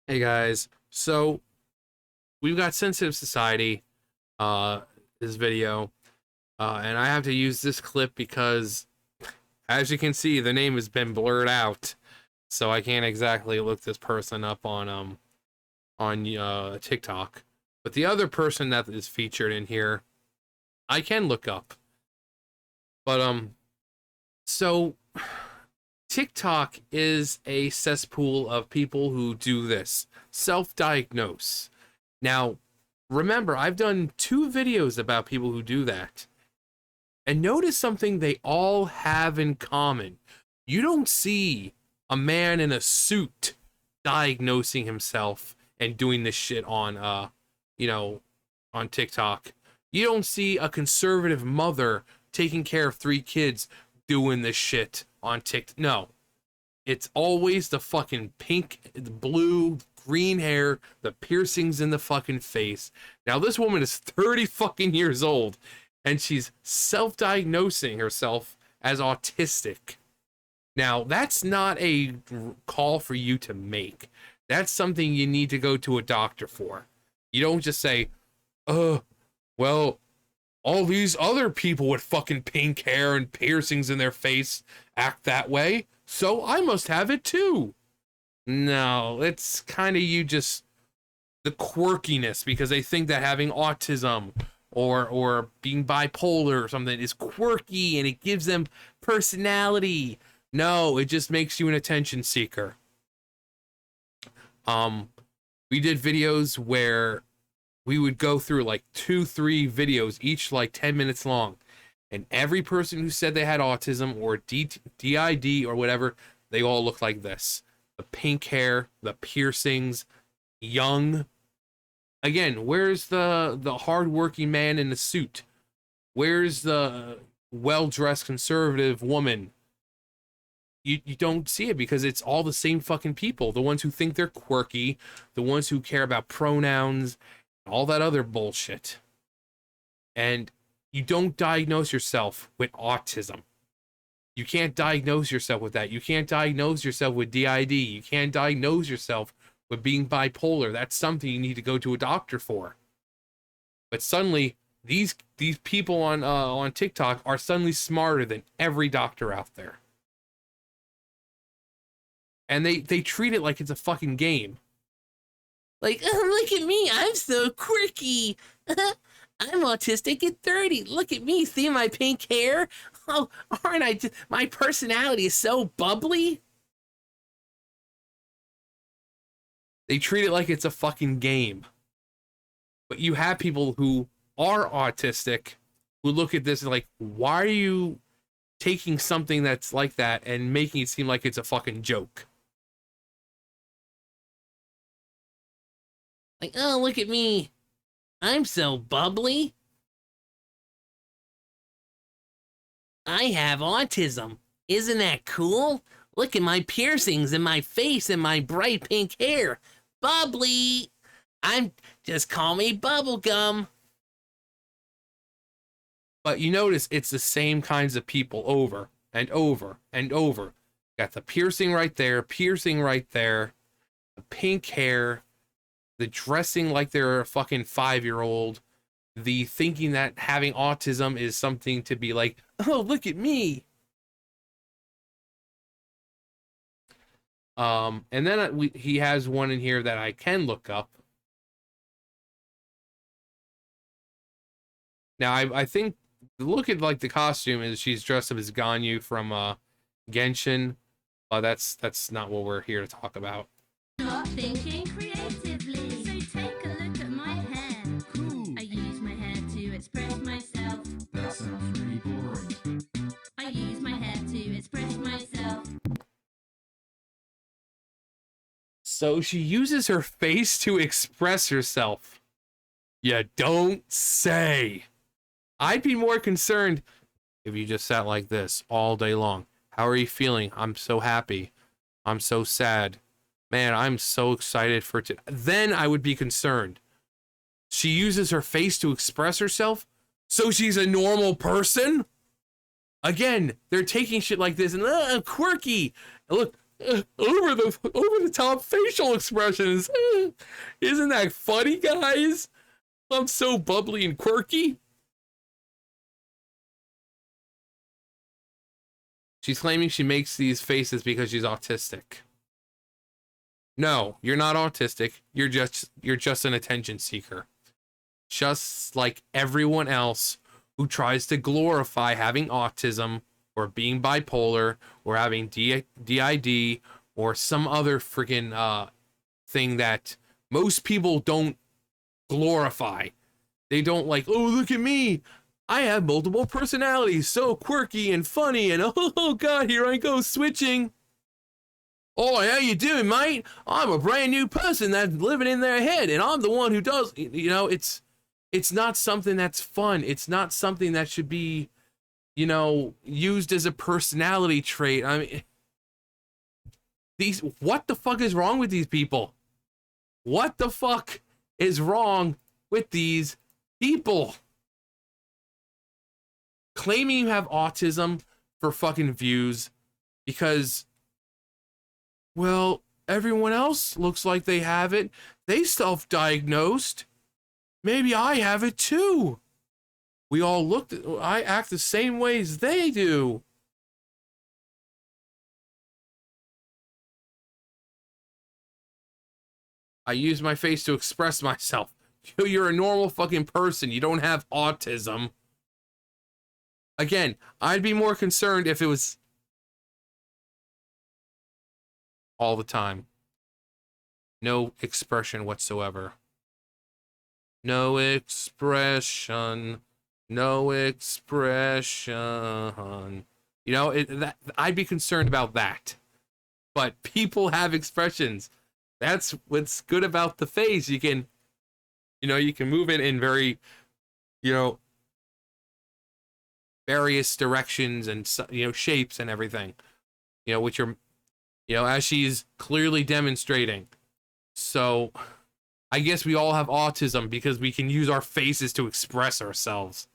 Hey guys, so we've got sensitive society, uh, this video, and I have to use this clip because, as you can see, the name has been blurred out, so I can't exactly look this person up on TikTok. But the other person that is featured in here, I can look up. But so TikTok is a cesspool of people who do this, self-diagnose. Now, remember, I've done 2 videos about people who do that. And notice something they all have in common. You don't see a man in a suit diagnosing himself and doing this shit on you know, on TikTok. You don't see a conservative mother taking care of 3 kids doing this shit on TikTok. No. It's always the fucking pink, the blue, green hair, the piercings in the fucking face. Now this woman is 30 fucking years old and she's self-diagnosing herself as autistic. Now that's not a call for you to make. That's something you need to go to a doctor for. You don't just say, well, all these other people with fucking pink hair and piercings in their face act that way, so I must have it too. No, it's kind of you just the quirkiness because they think that having autism or being bipolar or something is quirky and it gives them personality. No, it just makes you an attention seeker. We did videos where we would go through like 2-3 videos, each like 10 minutes long. And every person who said they had autism or DID or whatever, they all look like this. The pink hair, the piercings, young. Again, where's the hardworking man in the suit? Where's the well-dressed conservative woman? You don't see it because it's all the same fucking people. The ones who think they're quirky, the ones who care about pronouns, all that other bullshit. And you don't diagnose yourself with autism. You can't diagnose yourself with that. You can't diagnose yourself with DID. You can't diagnose yourself with being bipolar. That's something you need to go to a doctor for. But suddenly, these people on TikTok are suddenly smarter than every doctor out there. And they treat it like it's a fucking game. Like, oh, look at me, I'm so quirky. I'm autistic at 30. Look at me, see my pink hair? Oh, aren't I just, my personality is so bubbly? They treat it like it's a fucking game. But you have people who are autistic who look at this and like, why are you taking something that's like that and making it seem like it's a fucking joke? Like, oh, look at me. I'm so bubbly. I have autism. Isn't that cool? Look at my piercings in my face and my bright pink hair. Bubbly. Just call me Bubblegum. But you notice it's the same kinds of people over and over and over. Got the piercing right there, the pink hair, the dressing like they're a fucking 5-year-old, the thinking that having autism is something to be like, oh, look at me. And then he has one in here that I can look up. Now, I think, look at like the costume is she's dressed up as Ganyu from Genshin. That's not what we're here to talk about. Not thinking creatively, so take a look at my hair. Cool. I use my hair to express myself. That sounds really boring. I use my hair to express myself. So she uses her face to express herself. You don't say. I'd be more concerned if you just sat like this all day long. How are you feeling? I'm so happy. I'm so sad. Man, I'm so excited for it. Then I would be concerned. She uses her face to express herself, so she's a normal person? Again, they're taking shit like this and quirky. Look, over the top facial expressions. Isn't that funny, guys? I'm so bubbly and quirky. She's claiming she makes these faces because she's autistic. No, you're not autistic. You're just an attention seeker. Just like everyone else who tries to glorify having autism or being bipolar or having DID or some other freaking thing that most people don't glorify. They don't like, oh, look at me. I have multiple personalities, so quirky and funny, and oh god, here I go switching. Oh, how you doing, mate? I'm a brand new person that's living in their head, and I'm the one who does, you know, it's not something that's fun. It's not something that should be, you know, used as a personality trait. I mean, what the fuck is wrong with these people? What the fuck is wrong with these people? Claiming you have autism for fucking views because, well, everyone else looks like they have it. They self-diagnosed. Maybe I have it too. We all I act the same way as they do. I use my face to express myself. You're a normal fucking person. You don't have autism. Again, I'd be more concerned if it was all the time. No expression whatsoever. No expression. No expression. You know, I'd be concerned about that. But people have expressions. That's what's good about the face. You can, you know, you can move it in very, you know, various directions and, you know, shapes and everything, you know, which are, you know, as she's clearly demonstrating. So I guess we all have autism because we can use our faces to express ourselves.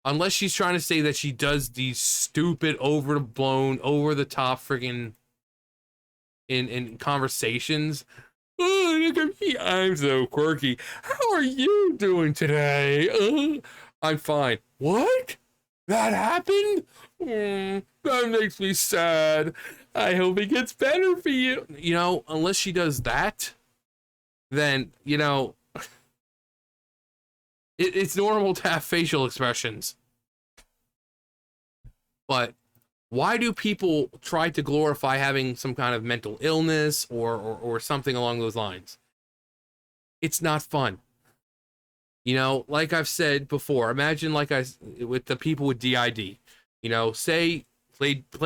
Unless she's trying to say that she does these stupid, overblown, over the top friggin' in conversations. Oh, look at me, I'm so quirky. How are you doing today? I'm fine. What? That happened? That makes me sad. I hope it gets better for you. You know, unless she does that, then, you know, it's normal to have facial expressions. But why do people try to glorify having some kind of mental illness or something along those lines? It's not fun. You know, like I've said before, imagine with the people with DID. You know, play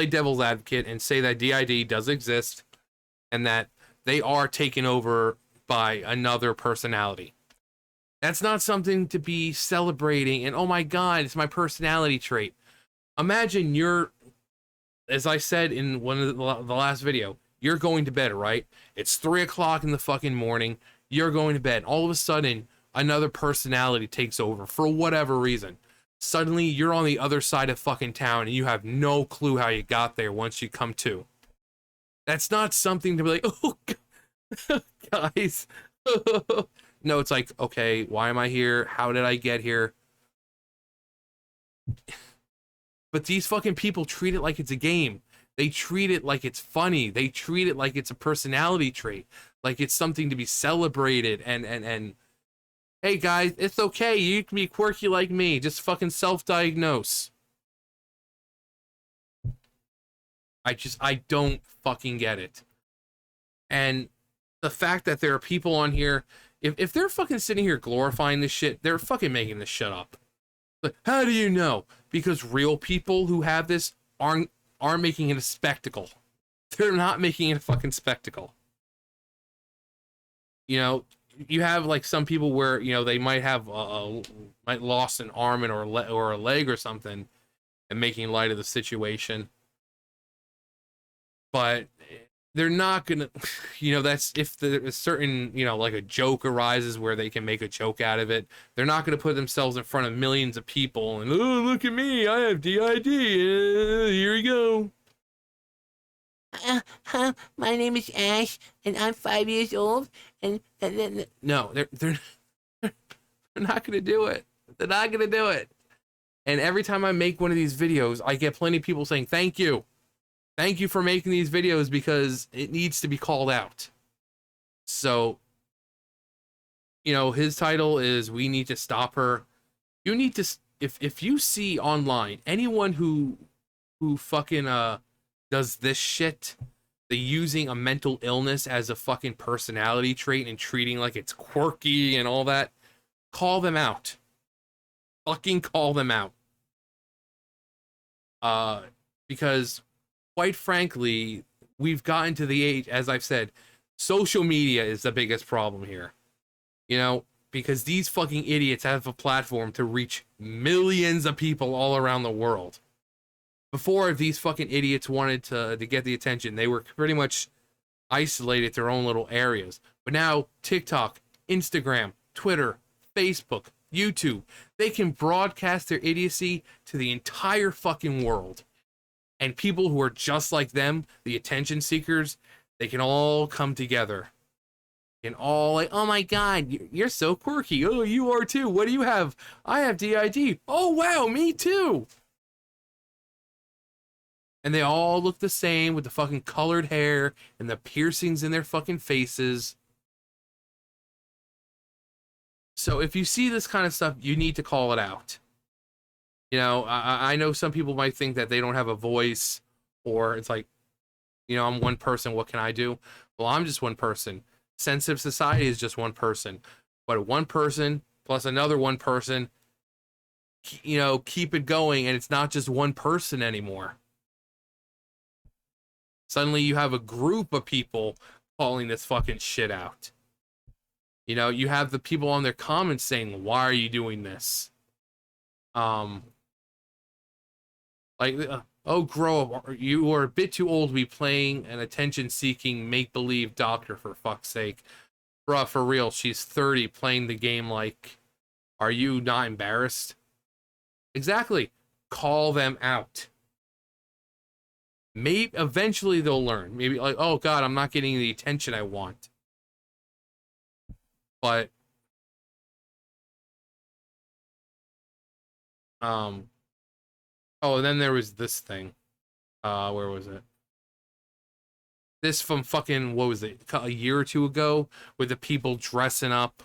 devil's advocate and say that DID does exist and that they are taken over by another personality. That's not something to be celebrating and, oh my god, it's my personality trait. Imagine as I said in one of the last video, you're going to bed, right? It's 3 o'clock in the fucking morning. You're going to bed. All of a sudden, another personality takes over for whatever reason. Suddenly, you're on the other side of fucking town and you have no clue how you got there once you come to. That's not something to be like, oh, guys. No, it's like, okay, why am I here? How did I get here? But these fucking people treat it like it's a game. They treat it like it's funny. They treat it like it's a personality trait. Like it's something to be celebrated. And hey guys, it's okay. You can be quirky like me. Just fucking self-diagnose. I don't fucking get it. And the fact that there are people on here, if they're fucking sitting here glorifying this shit, they're fucking making this shit up. But how do you know? Because real people who have this aren't making it a spectacle. They're not making it a fucking spectacle. You know, you have like some people where, you know, they might have might lost an arm or a leg or something and making light of the situation. But they're not gonna, that's if a certain, like a joke arises where they can make a joke out of it. They're not gonna put themselves in front of millions of people and, oh, look at me, I have DID. Here you go. My name is Ash, and I'm 5 years old. And no, they're not gonna do it. They're not gonna do it. And every time I make one of these videos, I get plenty of people saying, thank you. Thank you for making these videos because it needs to be called out. So, his title is We Need to Stop Her. You need to, if you see online anyone who fucking does this shit, the using a mental illness as a fucking personality trait and treating like it's quirky and all that, call them out. Fucking call them out. Because quite frankly, we've gotten to the age, as I've said, social media is the biggest problem here. Because these fucking idiots have a platform to reach millions of people all around the world. Before, if these fucking idiots wanted to get the attention, they were pretty much isolated their own little areas. But now, TikTok, Instagram, Twitter, Facebook, YouTube, they can broadcast their idiocy to the entire fucking world. And people who are just like them, the attention seekers, they can all come together. And all like, oh my god, you're so quirky. Oh, you are too. What do you have? I have DID. Oh wow, me too. And they all look the same with the fucking colored hair and the piercings in their fucking faces. So if you see this kind of stuff, you need to call it out. I know some people might think that they don't have a voice, or it's like, I'm one person, what can I do? Well, I'm just one person. Sensitive Society is just one person. But one person plus another one person, keep it going, and it's not just one person anymore. Suddenly you have a group of people calling this fucking shit out. You have the people on their comments saying, why are you doing this? Oh, grow up. You are a bit too old to be playing an attention-seeking, make-believe doctor, for fuck's sake. Bruh, for real, she's 30 playing the game like, are you not embarrassed? Exactly. Call them out. Maybe eventually they'll learn. Maybe like, oh god, I'm not getting the attention I want. But oh, and then there was this thing. Where was it? This from fucking, what was it, a year or two ago, with the people dressing up,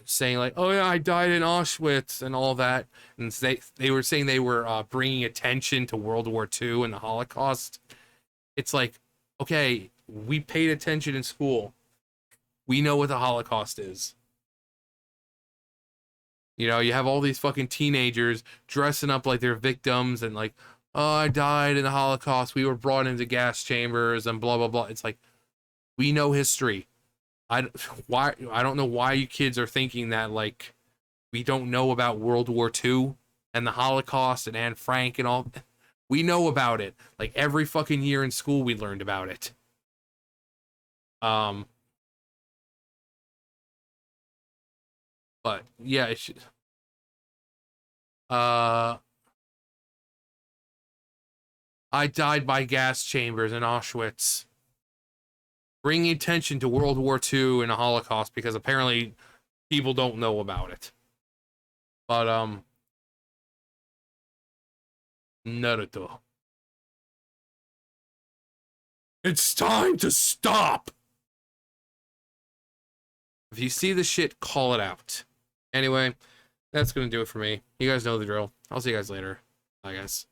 saying like, oh yeah, I died in Auschwitz and all that, and they were saying they were bringing attention to World War II and the Holocaust. It's like, okay, we paid attention in school. We know what the Holocaust is. You have all these fucking teenagers dressing up like they're victims and like, oh, I died in the Holocaust. We were brought into gas chambers and blah, blah, blah. It's like, we know history. I don't know why you kids are thinking that, like, we don't know about World War II and the Holocaust and Anne Frank and all. We know about it. Like, every fucking year in school we learned about it. But yeah, it should. I died by gas chambers in Auschwitz. Bringing attention to World War II and the Holocaust because apparently people don't know about it. But Naruto. It's time to stop. If you see the shit, call it out. Anyway, that's gonna do it for me. You guys know the drill. I'll see you guys later. Bye, guys.